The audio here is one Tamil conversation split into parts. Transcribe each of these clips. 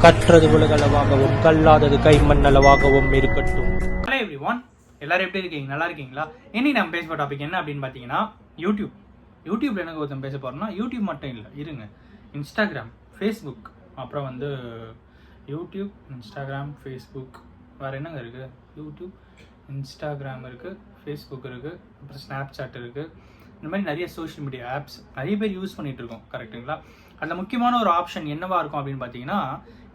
கற்றது உலகளவாகவும் கல்லாதது கைமண்ணளவாகவும் இருக்கட்டும். ஹலோ எவ்ரிவான், எல்லாரும் எப்படி இருக்கீங்க? நல்லா இருக்கீங்களா? இன்னைக்கு நம்ம பேச போகிற டாபிக் என்ன அப்படின்னு பார்த்தீங்கன்னா யூடியூப்ல எனக்கு ஒருத்தன் பேச போகிறோம்னா, யூடியூப் மட்டும் இல்லை, இருங்க, இன்ஸ்டாகிராம், ஃபேஸ்புக், அப்புறம் வந்து யூடியூப், இன்ஸ்டாகிராம், ஃபேஸ்புக், வேறு என்னங்க இருக்குது? யூடியூப், இன்ஸ்டாகிராம் இருக்குது, ஃபேஸ்புக் இருக்குது, அப்புறம் ஸ்னாப்சாட் இருக்குது. இந்த மாதிரி நிறைய சோஷியல் மீடியா ஆப்ஸ் நிறைய பேர் யூஸ் பண்ணிகிட்டு இருக்கோம், கரெக்டுங்களா? அதில் முக்கியமான ஒரு ஆப்ஷன் என்னவாக இருக்கும் அப்படின்னு பார்த்தீங்கன்னா,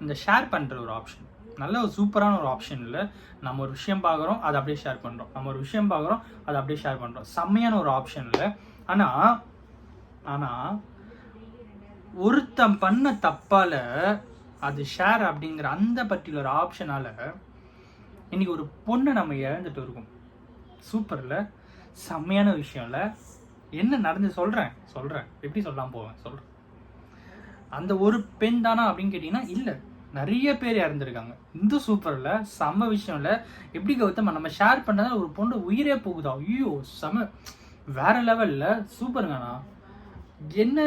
இந்த ஷேர் பண்ணுற ஒரு ஆப்ஷன். நல்ல ஒரு சூப்பரான ஒரு ஆப்ஷன் இல்லை. நம்ம ஒரு விஷயம் பார்க்குறோம், அதை அப்படியே ஷேர் பண்ணுறோம், நம்ம ஒரு விஷயம் பார்க்குறோம், அதை அப்படியே ஷேர் பண்ணுறோம். செம்மையான ஒரு ஆப்ஷன் இல்லை. ஆனால் ஒருத்தன் பண்ண தப்பால் அது ஷேர் அப்படிங்கிற அந்த பர்டிகுலர் ஆப்ஷனால் இன்னைக்கு ஒரு பொண்ணை நம்ம இழந்துட்டு இருக்கோம். சூப்பரில், செம்மையான விஷயம் இல்லை. என்ன நடந்து சொல்கிறேன் எப்படி சொல்லாமல் போவேன் சொல்கிறேன். அந்த ஒரு பெண் தானா அப்படின்னு கேட்டிங்கன்னா இல்லை, நிறைய பேர் இறந்துருக்காங்க. இந்த சூப்பரில், செம்ம விஷயம் இல்லை. எப்படி கௌதம் நம்ம ஷேர் பண்ணதால் ஒரு பொண்ணு உயிரே போகுதா? ஐயோ செம்ம, வேற லெவலில், சூப்பருங்கண்ணா. என்ன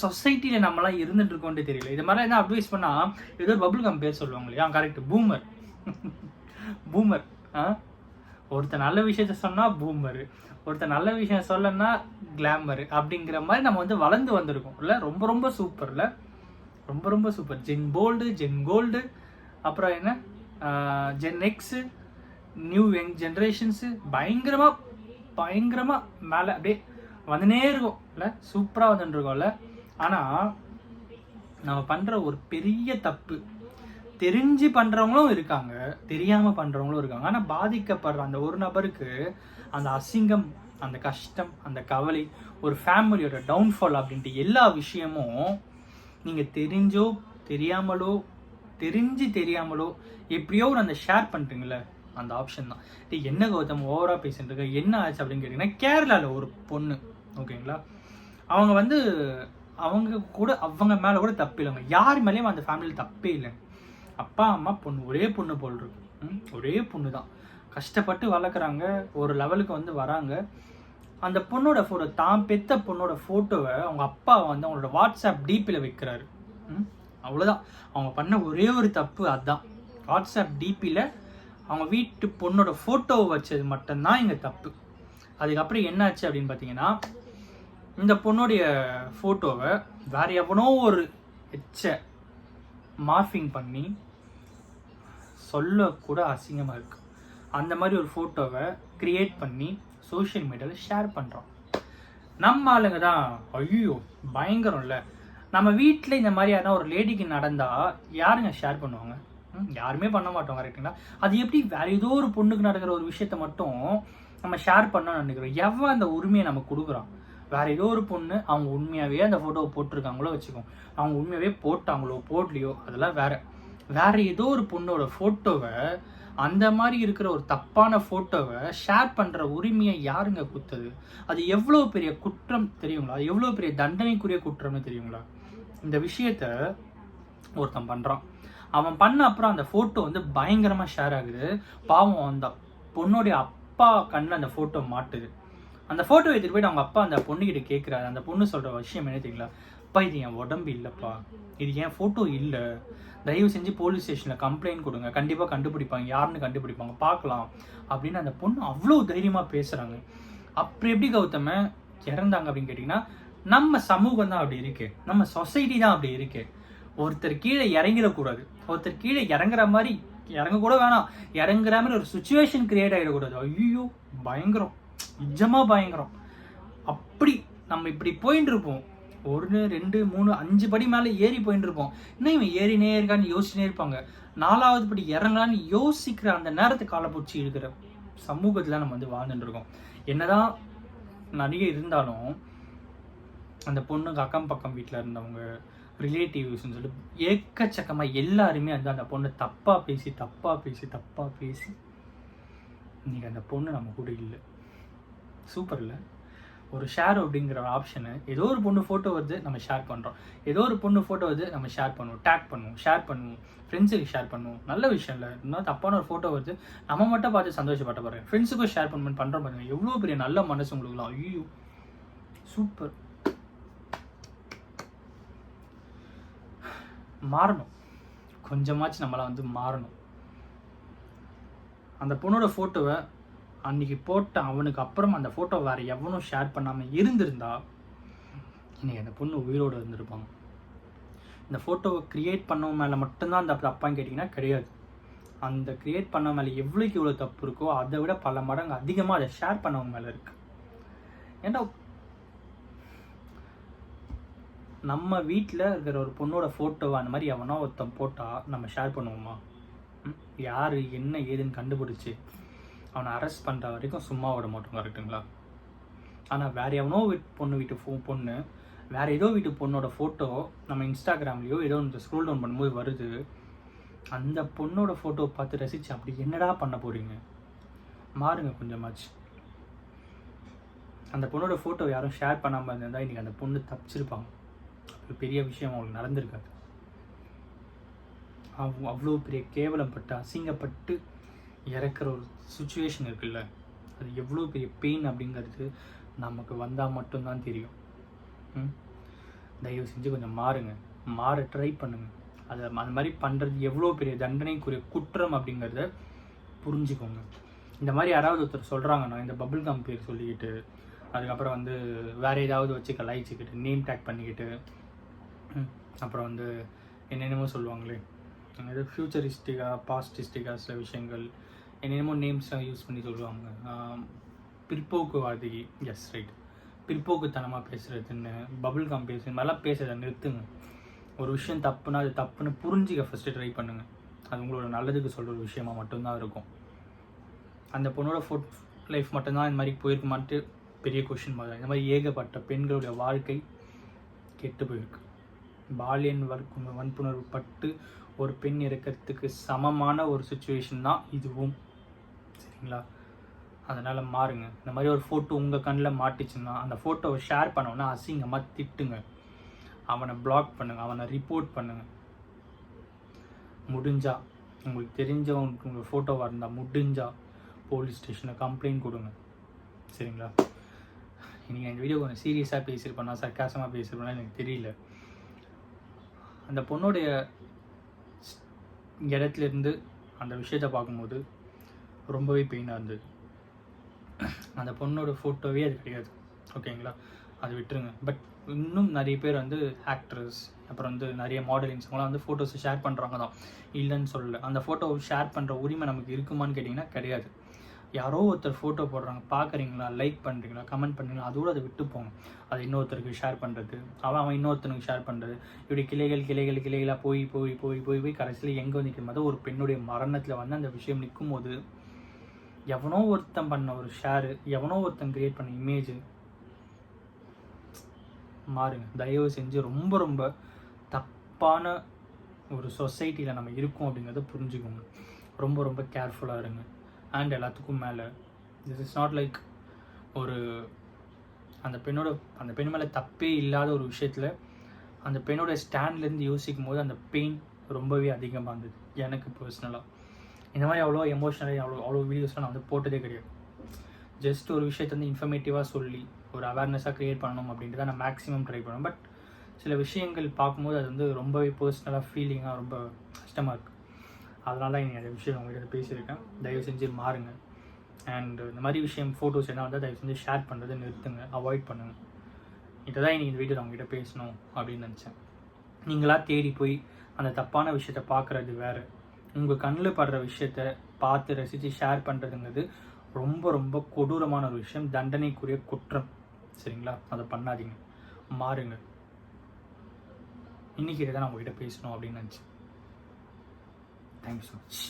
சொசைட்டியில் நம்மளாம் இருந்துட்டு இருக்கோன்ட்டு தெரியல. இது மாதிரிலாம் என்ன அட்வைஸ் பண்ணால் ஏதோ பபுள் கம் பேர் சொல்லுவாங்க இல்லையா? Correct, boomer. ஒருத்தர் நல்ல விஷயத்த சொன்னால் பூமரு, ஒருத்தர் நல்ல விஷயம் சொல்லனா கிளாமரு அப்படிங்கிற மாதிரி நம்ம வந்து வளர்ந்து வந்திருக்கோம் இல்லை? ரொம்ப ரொம்ப சூப்பரில், ரொம்ப ரொம்ப super. Gen bold, gen gold, அப்புறம் என்ன gen X, new young generations பயங்கரமாக மேலே அப்படியே வந்துனே இருக்கும் இல்லை? சூப்பராக வந்துட்டு இருக்கோம்ல. ஆனால் நம்ம பண்ணுற ஒரு பெரிய தப்பு, தெரிஞ்சு பண்ணுறவங்களும் இருக்காங்க, தெரியாமல் பண்ணுறவங்களும் இருக்காங்க. ஆனால் பாதிக்கப்படுற அந்த ஒரு நபருக்கு அந்த அசிங்கம், அந்த கஷ்டம், அந்த கவலை, ஒரு ஃபேமிலியோட டவுன்ஃபால் அப்படின்ட்டு எல்லா விஷயமும் நீங்கள் தெரிஞ்சோ தெரியாமலோ, தெரியாமலோ எப்படியோ ஒரு அந்த ஷேர் பண்ணுறீங்களே, அந்த ஆப்ஷன் தான். என்ன கௌதம் ஓவராக பேசிட்டு இருக்க, என்ன ஆச்சு அப்படின்னு கேட்டிங்கன்னா, கேரளாவில் ஒரு பொண்ணு, ஓகேங்களா, அவங்க வந்து அவங்க மேலே கூட தப்பு இல்லைங்க, யார் மேலேயும் அந்த ஃபேமிலியில் தப்பே இல்லைங்க. அப்பா அம்மா பொண்ணு, ஒரே பொண்ணு போல் இருக்கு, ஒரே பொண்ணு தான், கஷ்டப்பட்டு வளர்க்குறாங்க, ஒரு லெவலுக்கு வந்து வராங்க. அந்த பொண்ணோட ஃபோட்டோ, தான் பெத்த பொண்ணோட ஃபோட்டோவை அவங்க அப்பா வந்து அவங்களோட வாட்ஸ்அப் டிபியில் வைக்கிறாரு. அவ்வளோதான் அவங்க பண்ண ஒரே ஒரு தப்பு, அதுதான். வாட்ஸ்அப் டிபியில் அவங்க வீட்டு பொண்ணோட ஃபோட்டோவை வச்சது மட்டும்தான் இங்கே தப்பு. அதுக்கப்புறம் என்னாச்சு அப்படின்னு பார்த்தீங்கன்னா, இந்த பொண்ணுடைய ஃபோட்டோவை வேற எவனோ ஒரு மார்ஃபிங் பண்ணி சொல்லக்கூட அசிங்கமாக இருக்குது, அந்த மாதிரி ஒரு ஃபோட்டோவை க்ரியேட் பண்ணி சோஷியல் மீடியாவில் ஷேர் பண்ணுறோம். நம்ம ஆளுங்க தான் ஐயோ பயங்கரம் இல்லை. நம்ம வீட்டில் இந்த மாதிரி யாரா ஒரு லேடிக்கு நடந்தால் யாருங்க ஷேர் பண்ணுவாங்க? யாருமே பண்ண மாட்டோம், கரெக்டுங்களா? அது எப்படி வேற ஏதோ ஒரு பொண்ணுக்கு நடக்கிற ஒரு விஷயத்த மட்டும் நம்ம ஷேர் பண்ணோம்னு நினைக்கிறோம்? எவன் அந்த உரிமையை நம்ம கொடுக்குறான்? வேற ஏதோ ஒரு பொண்ணு அவங்க உண்மையாகவே அந்த ஃபோட்டோவை போட்டிருக்காங்களோ வச்சுக்கோங்க, அவங்க உண்மையாகவே போட்டாங்களோ போடலையோ அதெல்லாம் வேற ஏதோ ஒரு பொண்ணோட ஃபோட்டோவை, அந்த மாதிரி இருக்கிற ஒரு தப்பான ஃபோட்டோவை ஷேர் பண்ணுற உரிமையை யாருங்க கொடுத்தது? அது எவ்வளோ பெரிய குற்றம் தெரியுங்களா? அது எவ்வளோ பெரிய தண்டனைக்குரிய குற்றம்னு தெரியுங்களா? இந்த விஷயத்த ஒருத்தன் பண்ணுறான், அவன் பண்ண அப்புறம் அந்த ஃபோட்டோ வந்து பயங்கரமாக ஷேர் ஆகுது. பாவம், அந்த பொண்ணுடைய அப்பா கண்ணில் அந்த ஃபோட்டோ மாட்டுது. அந்த ஃபோட்டோ எடுத்துகிட்டு போய்ட்டு அவங்க அப்பா அந்த பொண்ணுக்கிட்ட கேட்குறாரு. அந்த பொண்ணு சொல்கிற விஷயம் என்ன தெரியுங்களா? அப்பா, இது என் உடம்பு இல்லைப்பா, இது என் ஃபோட்டோ இல்லை, தயவு செஞ்சு போலீஸ் ஸ்டேஷனில் கம்ப்ளைண்ட் கொடுங்க, கண்டிப்பாக கண்டுபிடிப்பாங்க, யாருன்னு கண்டுபிடிப்பாங்க, பார்க்கலாம் அப்படின்னு அந்த பொண்ணு அவ்வளோ தைரியமாக பேசுகிறாங்க. அப்புறம் எப்படி கௌதம இறந்தாங்க அப்படின்னு கேட்டிங்கன்னா, நம்ம சமூகம் தான் அப்படி இருக்கு, நம்ம சொசைட்டி தான் அப்படி இருக்கு. ஒருத்தர் கீழே இறங்கிடக்கூடாது, ஒருத்தர் கீழே இறங்குற மாதிரி இறங்கக்கூட வேணாம், இறங்குற மாதிரி ஒரு சுச்சுவேஷன் கிரியேட் ஆகிடக்கூடாது. ஐயோ பயங்கரம், நிஜமாக பயங்கரம். அப்படி நம்ம இப்படி போயிட்டு இருப்போம், 1 2 3 5 படி மேலே ஏறி போயிட்டு இருப்போம். இன்னும் இவன் ஏறினே இருக்கான்னு யோசிச்சுனே இருப்பாங்க. 4வது படி இறங்கலான்னு யோசிக்கிற அந்த நேரத்தை காலப்பூச்சி இருக்கிற சமூகத்தில் நம்ம வந்து வாழ்ந்துட்டு இருக்கோம். என்னதான் நிறைய இருந்தாலும் அந்த பொண்ணுக்கு அக்கம் பக்கம் வீட்டில் இருந்தவங்க, ரிலேட்டிவ்ஸ்ன்னு சொல்லி ஏக்கச்சக்கமாக எல்லாருமே வந்து அந்த பொண்ணை தப்பாக பேசி இன்னைக்கு அந்த பொண்ணு நம்ம கூட இல்லை. சூப்பர் இல்லை? ஒரு ஷேர் அப்படிங்கிற ஆப்ஷனு, ஏதோ ஒரு பொண்ணு ஃபோட்டோ வருது நம்ம ஷேர் பண்ணுறோம், ஏதோ ஒரு பொண்ணு ஃபோட்டோ வருது நம்ம ஷேர் பண்ணுவோம், டேக் பண்ணுவோம், ஷேர் பண்ணுவோம், ஃப்ரெண்ட்ஸுக்கு ஷேர் பண்ணுவோம். நல்ல விஷயம் இல்லை. இன்னும் தப்பான ஒரு ஃபோட்டோ வருது நம்ம மட்டும் பார்த்து சந்தோஷப்பட்ட பாருங்க, ஃப்ரெண்ட்ஸுக்கும் ஷேர் பண்ணுறோம் பாருங்க, எவ்வளோ பெரிய நல்ல மனசு உங்களுக்குலாம். ஐயோ சூப்பர். மாறணும், கொஞ்சமாச்சும் நம்மளாம் வந்து மாறணும். அந்த பொண்ணோட ஃபோட்டோவை அன்றைக்கி போட்ட அவனுக்கு அப்புறம் அந்த ஃபோட்டோ வேறு எவனும் ஷேர் பண்ணாமல் இருந்திருந்தா இன்னைக்கு அந்த பொண்ணு உயிரோடு இருந்திருப்பாங்க. இந்த ஃபோட்டோவை க்ரியேட் பண்ணவங்க மேலே மட்டும்தான் அந்த தப்பான்னு கேட்டிங்கன்னா கிடையாது. அந்த க்ரியேட் பண்ண மேலே எவ்வளோக்கு எவ்வளோ தப்பு இருக்கோ அதை விட பல மடங்கு அதிகமாக அதை ஷேர் பண்ணவங்க மேலே இருக்கு. ஏன்னா நம்ம வீட்டில் இருக்கிற ஒரு பொண்ணோட ஃபோட்டோவை அந்த மாதிரி எவனோ ஒருத்தன் போட்டால் நம்ம ஷேர் பண்ணுவோமா? யார் என்ன ஏதுன்னு கண்டுபிடிச்சி அவனை அரெஸ்ட் பண்ணுற வரைக்கும் சும்மா விட மாட்டோம், கரெக்டுங்களா? ஆனால் வேறு எவனோ வீட்டு பொண்ணு வேறு ஏதோ வீட்டு பொண்ணோட ஃபோட்டோ நம்ம இன்ஸ்டாகிராம்லேயோ ஏதோ ஒன்று ஸ்க்ரோல் டவுன் பண்ணும்போது வருது. அந்த பொண்ணோட ஃபோட்டோவை பார்த்து ரசித்து அப்படி என்னடா பண்ண போகிறீங்க? மாறுங்க கொஞ்சமாச்சு. அந்த பொண்ணோட ஃபோட்டோ யாரும் ஷேர் பண்ணாமல் இருந்திருந்தால் இன்றைக்கி அந்த பொண்ணு தப்பிச்சிருப்பாங்க. ஒரு பெரிய விஷயம் அவங்களுக்கு நடந்திருக்காது. அவ்வளோ பெரிய கேவலப்பட்டு அசிங்கப்பட்டு இறக்குற ஒரு சுச்சுவேஷன் இருக்குல்ல, அது எவ்வளோ பெரிய பெயின் அப்படிங்கிறது நமக்கு வந்தால் மட்டும்தான் தெரியும். தயவு செஞ்சு கொஞ்சம் மாறுங்க, மாற ட்ரை பண்ணுங்கள். அந்த மாதிரி பண்ணுறது எவ்வளோ பெரிய தண்டனைக்குரிய குற்றம் அப்படிங்கிறத புரிஞ்சுக்கோங்க. இந்த மாதிரி யாராவது ஒருத்தர் சொல்கிறாங்கன்னா இந்த பபிள் கம் பேர் சொல்லிக்கிட்டு அதுக்கப்புறம் வந்து வேறு ஏதாவது வச்சு கலாய்ச்சிக்கிட்டு நேம் டேக் பண்ணிக்கிட்டு அப்புறம் வந்து என்னென்னமோ சொல்லுவாங்களே, ஏதோ ஃப்யூச்சரிஸ்டிக்காக பாஸ்டிஸ்டிக்காக சில விஷயங்கள் என்னென்னமோ நேம்ஸ்லாம் யூஸ் பண்ணி சொல்லுவாங்க. பிற்போக்குவாதி, எஸ் ரைட், பிற்போக்குத்தனமாக பேசுகிறதுன்னு பபுள் கம் பேசுகிற மாதிரிலாம் பேசுகிறத நிறுத்துங்க. ஒரு விஷயம் தப்புனா அது தப்புன்னு புரிஞ்சிக்க ஃபஸ்ட்டு ட்ரை பண்ணுங்கள். அது உங்களோட நல்லதுக்கு சொல்கிற ஒரு விஷயமா மட்டும்தான் இருக்கும். அந்த பொண்ணோட லைஃப் மட்டும்தான் இந்த மாதிரி போயிருக்குமான்ட்டு பெரிய கொஷின் மாதிரி. இந்த மாதிரி ஏகப்பட்ட பெண்களுடைய வாழ்க்கை கெட்டு போயிருக்கு. பாலியன் வன்புணர்வு பட்டு ஒரு பெண் இறக்கிறதுக்கு சமமான ஒரு சுச்சுவேஷன் தான் இதுவும், சரிங்களா? அதனால் மாறுங்க. இந்த மாதிரி ஒரு ஃபோட்டோ உங்கள் கண்ணில் மாட்டிச்சுன்னா அந்த ஃபோட்டோவை ஷேர் பண்ணோன்னா அசிங்கமாக திட்டுங்க, அவனை பிளாக் பண்ணுங்கள், அவனை ரிப்போர்ட் பண்ணுங்கள். முடிஞ்சால் உங்களுக்கு தெரிஞ்சவங்களுக்கு உங்கள் ஃபோட்டோவாக இருந்தால் முடிஞ்சால் போலீஸ் ஸ்டேஷனில் கம்ப்ளைண்ட் கொடுங்க, சரிங்களா? இன்றைக்கி இந்த வீடியோ கொஞ்சம் சீரியஸாக பேசியிருப்பேனா சர்க்காசமாக பேசியிருப்பேனா எனக்கு தெரியல. அந்த பொண்ணுடைய இடத்துலேருந்து அந்த விஷயத்தை பார்க்கும்போது ரொம்பவே பெயினாக இருந்தது. அந்த பொண்ணோட ஃபோட்டோவே அது கிடையாது, ஓகேங்களா? அது விட்டுருங்க. பட் இன்னும் நிறைய பேர் வந்து ஆக்ட்ரஸ் அப்புறம் வந்து நிறைய மாடலிங்ஸ்லாம் வந்து ஃபோட்டோஸை ஷேர் பண்ணுறாங்க தான், இல்லைன்னு சொல்லலை. அந்த ஃபோட்டோவை ஷேர் பண்ணுற உரிமை நமக்கு இருக்குமான்னு கேட்டிங்கன்னா கிடையாது. யாரோ ஒருத்தர் ஃபோட்டோ போடுறாங்க, பார்க்குறீங்களா, லைக் பண்ணுறீங்களா, கமெண்ட் பண்ணுறீங்களா, அதோடு அதை விட்டு போங்க. அது இன்னொருத்தருக்கு ஷேர் பண்ணுறது, அவன் இன்னொருத்தனுக்கு ஷேர் பண்ணுறது, இப்படி கிளைகளாக போய் கடைசியில் எங்கே வந்து நிற்கும் போது ஒரு பெண்ணுடைய மரணத்தில் வந்து அந்த விஷயம் நிற்கும் போது எவனோ ஒருத்தன் பண்ண ஒரு ஷேரு, எவனோ ஒருத்தன் க்ரியேட் பண்ண இமேஜ். மாறுங்க தயவு செஞ்சு. ரொம்ப ரொம்ப தப்பான ஒரு சொசைட்டியில் நம்ம இருக்கோம் அப்படிங்கிறத புரிஞ்சுக்கோங்க. ரொம்ப ரொம்ப கேர்ஃபுல்லாக இருங்க. அண்ட் எல்லாத்துக்கும் மேலே திஸ் இஸ் நாட் லைக் ஒரு அந்த பெண் மேலே தப்பே இல்லாத ஒரு விஷயத்தில் அந்த பெண்ணோட ஸ்டாண்ட்லேருந்து யோசிக்கும் போது அந்த பெயின் ரொம்பவே அதிகமாக இருந்தது எனக்கு பர்சனலாக. இந்த மாதிரி அவ்வளோ எமோஷ்னலாக அவ்வளோ வீடியோஸ்லாம் நான் வந்து போட்டதே கிடையாது. ஜஸ்ட் ஒரு விஷயத்தை வந்து இன்ஃபர்மேட்டிவாக சொல்லி ஒரு அவேர்னஸாக க்ரியேட் பண்ணணும் அப்படின்ட்டு தான் நான் மேக்ஸிமம் ட்ரை பண்ணுவேன். பட் சில விஷயங்கள் பார்க்கும்போது அது வந்து ரொம்பவே பர்சனலாக ஃபீலிங்காக ரொம்ப கஷ்டமாக இருக்குது. அதனால தான் இன்றைக்கி அந்த விஷயம் உங்கள்கிட்ட பேசியிருக்கேன். தயவு செஞ்சு மாறுங்க. அண்ட் இந்த மாதிரி விஷயம் ஃபோட்டோஸ் என்ன வந்தால் தயவு செஞ்சு ஷேர் பண்ணுறதை நிறுத்துங்க, அவாய்ட் பண்ணுங்கள். இதை தான் இன்றைக்கி இந்த வீடியோ நான் உங்கள்கிட்ட பேசணும் அப்படின்னு நினச்சேன். நீங்களாக தேடி போய் அந்த தப்பான விஷயத்தை பார்க்குறது வேறு, உங்கள் கண்ணில் படுற விஷயத்த பார்த்து ரசித்து ஷேர் பண்ணுறதுங்கிறது ரொம்ப ரொம்ப கொடூரமான ஒரு விஷயம், தண்டனைக்குரிய குற்றம், சரிங்களா? அதை பண்ணாதீங்க, மாறுங்க. இன்றைக்கி இதை தான் நான் உங்கள்கிட்ட பேசணும் அப்படின்னு நினச்சேன். Thank you so much.